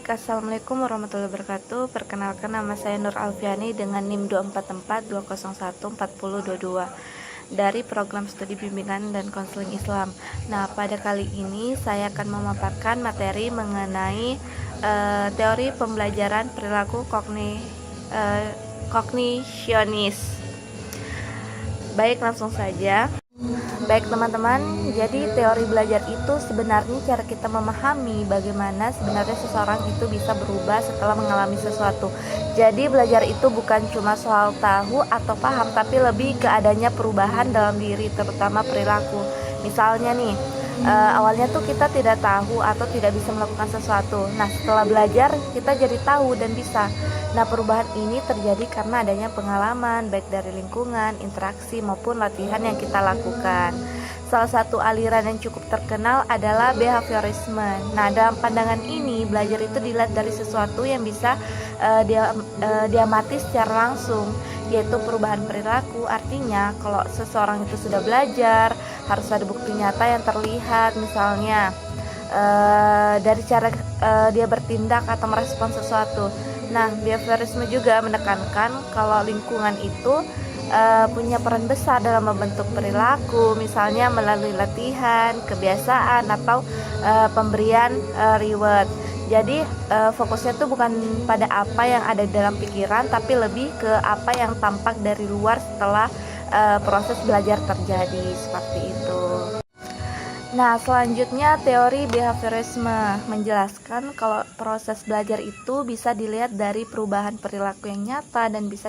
Baik, Assalamualaikum warahmatullahi wabarakatuh. Perkenalkan, nama saya Nur Alfiani dengan NIM 2442014022 dari program studi bimbingan dan konseling Islam. Nah, pada kali ini saya akan memaparkan materi mengenai teori pembelajaran perilaku kognisionis. Baik, langsung saja. Baik teman-teman, jadi teori belajar itu sebenarnya cara kita memahami bagaimana sebenarnya seseorang itu bisa berubah setelah mengalami sesuatu. Jadi belajar itu bukan cuma soal tahu atau paham, tapi lebih ke adanya perubahan dalam diri, terutama perilaku. Misalnya nih, awalnya tuh kita tidak tahu atau tidak bisa melakukan sesuatu. Nah, setelah belajar kita jadi tahu dan bisa. Nah, perubahan ini terjadi karena adanya pengalaman baik dari lingkungan, interaksi maupun latihan yang kita lakukan. Salah satu aliran yang cukup terkenal adalah behaviorisme. Nah, dalam pandangan ini belajar itu dilihat dari sesuatu yang bisa diamati secara langsung, yaitu perubahan perilaku. Artinya kalau seseorang itu sudah belajar, harus ada bukti nyata yang terlihat, misalnya dari cara dia bertindak atau merespon sesuatu. Nah, behaviorisme juga menekankan kalau lingkungan itu punya peran besar dalam membentuk perilaku, misalnya melalui latihan, kebiasaan, atau pemberian reward. Jadi fokusnya tuh bukan pada apa yang ada dalam pikiran, tapi lebih ke apa yang tampak dari luar setelah proses belajar terjadi, seperti itu. Nah, selanjutnya teori behaviorisme menjelaskan kalau proses belajar itu bisa dilihat dari perubahan perilaku yang nyata dan bisa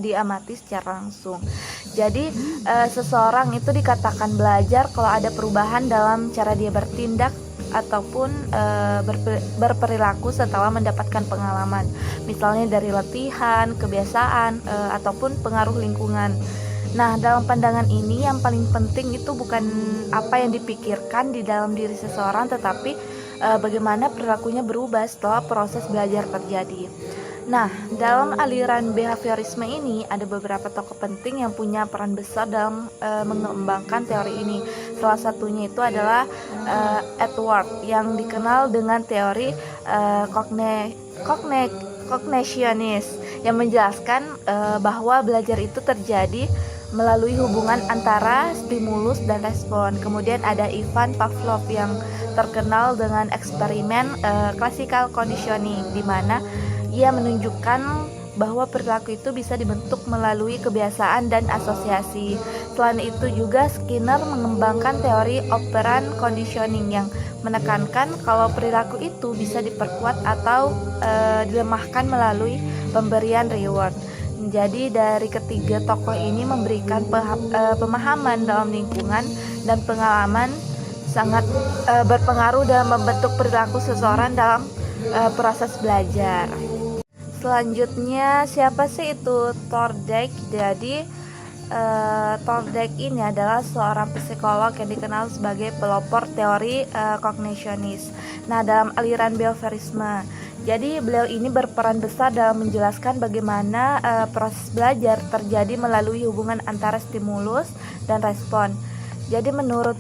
diamati secara langsung. Jadi seseorang itu dikatakan belajar kalau ada perubahan dalam cara dia bertindak ataupun berperilaku setelah mendapatkan pengalaman, misalnya dari latihan, kebiasaan, ataupun pengaruh lingkungan. Nah, dalam pandangan ini yang paling penting itu bukan apa yang dipikirkan di dalam diri seseorang, tetapi bagaimana perilakunya berubah setelah proses belajar terjadi. Nah, dalam aliran behaviorisme ini ada beberapa tokoh penting yang punya peran besar dalam mengembangkan teori ini. Salah satunya itu adalah Edward, yang dikenal dengan teori kognisionis, yang menjelaskan bahwa belajar itu terjadi melalui hubungan antara stimulus dan respon. Kemudian ada Ivan Pavlov yang terkenal dengan eksperimen classical conditioning, di mana ia menunjukkan bahwa perilaku itu bisa dibentuk melalui kebiasaan dan asosiasi. Selain itu juga Skinner mengembangkan teori operant conditioning yang menekankan kalau perilaku itu bisa diperkuat atau dilemahkan melalui pemberian reward. Jadi dari ketiga tokoh ini memberikan pemahaman dalam lingkungan dan pengalaman sangat berpengaruh dalam membentuk perilaku seseorang dalam proses belajar. Selanjutnya, siapa sih itu Thorndike? Jadi Thorndike ini adalah seorang psikolog yang dikenal sebagai pelopor teori kognisionis. Nah, dalam aliran behaviorisme, jadi beliau ini berperan besar dalam menjelaskan bagaimana proses belajar terjadi melalui hubungan antara stimulus dan respon. Jadi menurut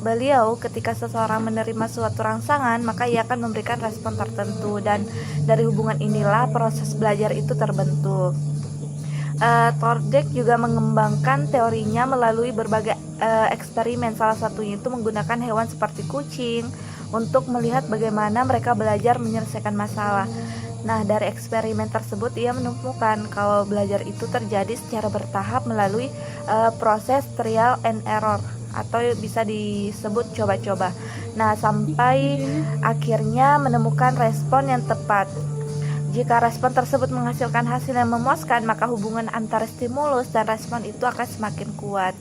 beliau ketika seseorang menerima suatu rangsangan, maka ia akan memberikan respon tertentu, dan dari hubungan inilah proses belajar itu terbentuk. Thorndike juga mengembangkan teorinya melalui berbagai eksperimen, salah satunya itu menggunakan hewan seperti kucing untuk melihat bagaimana mereka belajar menyelesaikan masalah. Nah, dari eksperimen tersebut ia menemukan kalau belajar itu terjadi secara bertahap melalui proses trial and error, atau bisa disebut coba-coba. Nah, sampai akhirnya menemukan respon yang tepat. Jika respon tersebut menghasilkan hasil yang memuaskan, maka hubungan antara stimulus dan respon itu akan semakin kuat.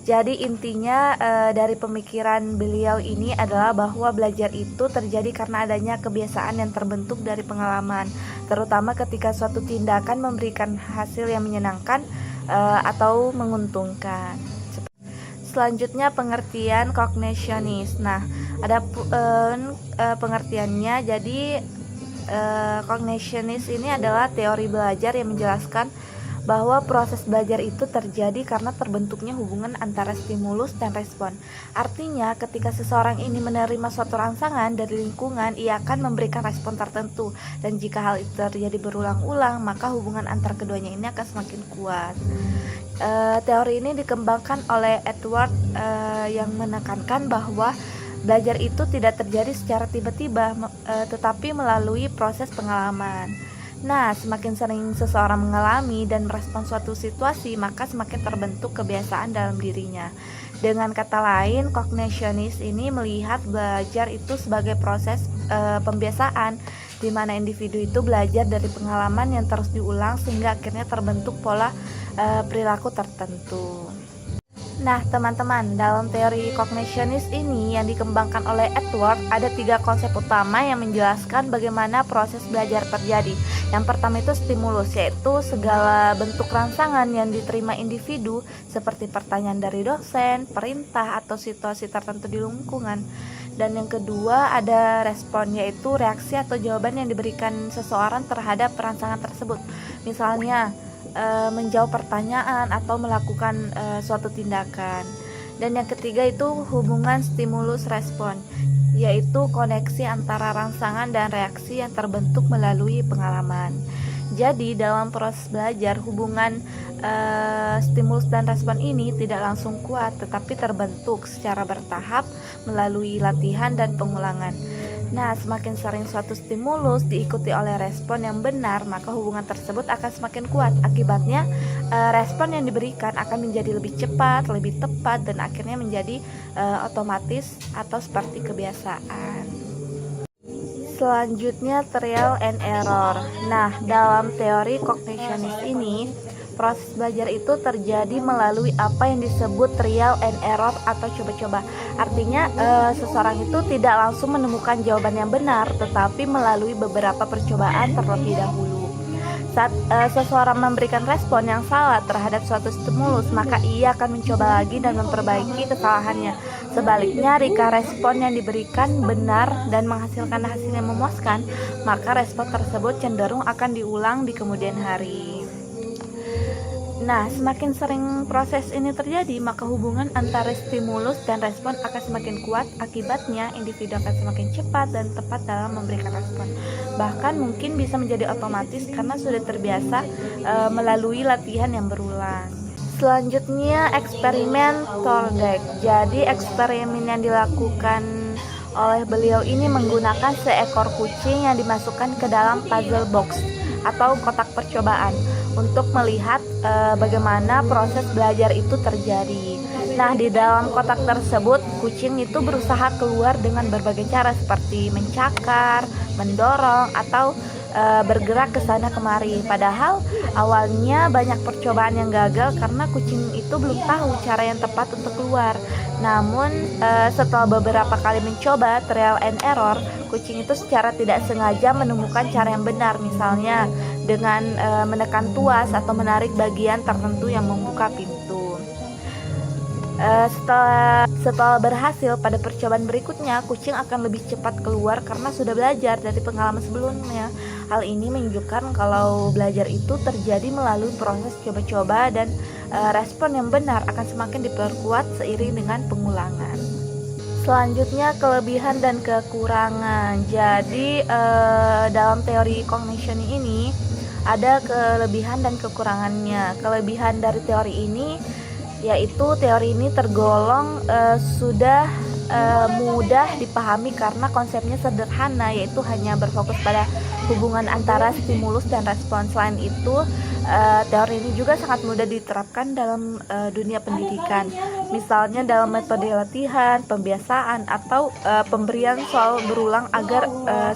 Jadi intinya dari pemikiran beliau ini adalah bahwa belajar itu terjadi karena adanya kebiasaan yang terbentuk dari pengalaman, terutama ketika suatu tindakan memberikan hasil yang menyenangkan atau menguntungkan. Selanjutnya, pengertian kognisionis. Nah, ada pengertiannya. Jadi kognisionis ini adalah teori belajar yang menjelaskan bahwa proses belajar itu terjadi karena terbentuknya hubungan antara stimulus dan respon. Artinya, ketika seseorang ini menerima suatu rangsangan dari lingkungan, ia akan memberikan respon tertentu, dan jika hal itu terjadi berulang-ulang, maka hubungan antar keduanya ini akan semakin kuat. Teori ini dikembangkan oleh Edward yang menekankan bahwa belajar itu tidak terjadi secara tiba-tiba, tetapi melalui proses pengalaman. Nah, semakin sering seseorang mengalami dan merespons suatu situasi, maka semakin terbentuk kebiasaan dalam dirinya. Dengan kata lain, kognisionis ini melihat belajar itu sebagai proses pembiasaan, di mana individu itu belajar dari pengalaman yang terus diulang sehingga akhirnya terbentuk pola perilaku tertentu. Nah, teman-teman, dalam teori kognisionis ini yang dikembangkan oleh Edward, ada 3 konsep utama yang menjelaskan bagaimana proses belajar terjadi. Yang pertama itu stimulus, yaitu segala bentuk rangsangan yang diterima individu seperti pertanyaan dari dosen, perintah, atau situasi tertentu di lingkungan. Dan yang kedua ada respon, yaitu reaksi atau jawaban yang diberikan seseorang terhadap rangsangan tersebut. Misalnya menjawab pertanyaan atau melakukan suatu tindakan. Dan yang ketiga itu hubungan stimulus respon, yaitu koneksi antara rangsangan dan reaksi yang terbentuk melalui pengalaman. Jadi dalam proses belajar, hubungan stimulus dan respon ini tidak langsung kuat, tetapi terbentuk secara bertahap melalui latihan dan pengulangan. Nah, semakin sering suatu stimulus diikuti oleh respon yang benar, maka hubungan tersebut akan semakin kuat. Akibatnya, respon yang diberikan akan menjadi lebih cepat, lebih tepat, dan akhirnya menjadi otomatis atau seperti kebiasaan. Selanjutnya, trial and error. Nah, dalam teori kognisionis ini, proses belajar itu terjadi melalui apa yang disebut trial and error atau coba-coba. Artinya seseorang itu tidak langsung menemukan jawaban yang benar, tetapi melalui beberapa percobaan terlebih dahulu. Saat seseorang memberikan respon yang salah terhadap suatu stimulus, maka ia akan mencoba lagi dan memperbaiki kesalahannya. Sebaliknya, jika respon yang diberikan benar dan menghasilkan hasil yang memuaskan, maka respon tersebut cenderung akan diulang di kemudian hari. Nah, semakin sering proses ini terjadi, maka hubungan antara stimulus dan respon akan semakin kuat. Akibatnya, individu akan semakin cepat dan tepat dalam memberikan respon. Bahkan mungkin bisa menjadi otomatis karena sudah terbiasa melalui latihan yang berulang. Selanjutnya, eksperimen Thorndike. Jadi, eksperimen yang dilakukan oleh beliau ini menggunakan seekor kucing yang dimasukkan ke dalam puzzle box atau kotak percobaan untuk melihat bagaimana proses belajar itu terjadi. Nah, di dalam kotak tersebut, kucing itu berusaha keluar dengan berbagai cara seperti mencakar, mendorong, atau bergerak ke sana kemari. Padahal awalnya banyak percobaan yang gagal karena kucing itu belum tahu cara yang tepat untuk keluar. Namun setelah beberapa kali mencoba trial and error, kucing itu secara tidak sengaja menemukan cara yang benar, misalnya dengan menekan tuas atau menarik bagian tertentu yang membuka pintu. Setelah berhasil pada percobaan berikutnya, kucing akan lebih cepat keluar karena sudah belajar dari pengalaman sebelumnya. Hal ini menunjukkan kalau belajar itu terjadi melalui proses coba-coba dan respon yang benar akan semakin diperkuat seiring dengan pengulangan. Selanjutnya, kelebihan dan kekurangan. Jadi dalam teori cognition ini ada kelebihan dan kekurangannya. Kelebihan dari teori ini yaitu teori ini tergolong sudah mudah dipahami karena konsepnya sederhana, yaitu hanya berfokus pada hubungan antara stimulus dan respon. Selain itu, teori ini juga sangat mudah diterapkan dalam dunia pendidikan, misalnya dalam metode latihan, pembiasaan, atau pemberian soal berulang agar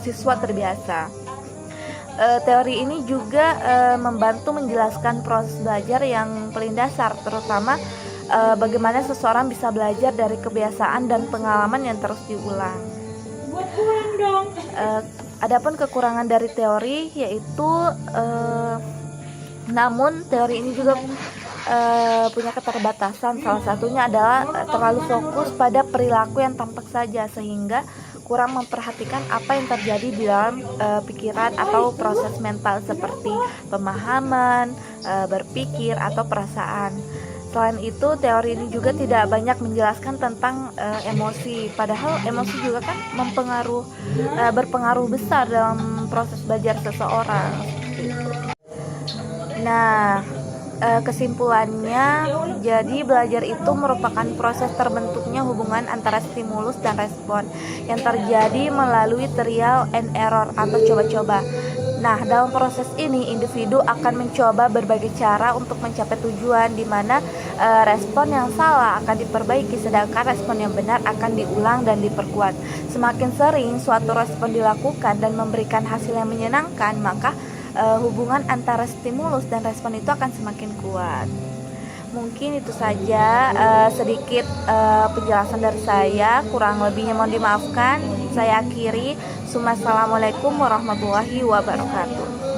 siswa terbiasa. Teori ini juga membantu menjelaskan proses belajar yang paling dasar, terutama bagaimana seseorang bisa belajar dari kebiasaan dan pengalaman yang terus diulang. Adapun kekurangan dari teori yaitu, namun teori ini juga punya keterbatasan. Salah satunya adalah terlalu fokus pada perilaku yang tampak saja, sehingga kurang memperhatikan apa yang terjadi di dalam pikiran atau proses mental seperti pemahaman, berpikir atau perasaan. Selain itu, teori ini juga tidak banyak menjelaskan tentang emosi. Padahal emosi juga kan berpengaruh besar dalam proses belajar seseorang. Nah, kesimpulannya, jadi belajar itu merupakan proses terbentuknya hubungan antara stimulus dan respon yang terjadi melalui trial and error atau coba-coba. Nah, dalam proses ini individu akan mencoba berbagai cara untuk mencapai tujuan, di mana respon yang salah akan diperbaiki, sedangkan respon yang benar akan diulang dan diperkuat. Semakin sering suatu respon dilakukan dan memberikan hasil yang menyenangkan, maka hubungan antara stimulus dan respon itu akan semakin kuat. Mungkin itu saja sedikit penjelasan dari saya, kurang lebihnya mohon dimaafkan. Saya akhiri. Assalamualaikum warahmatullahi wabarakatuh.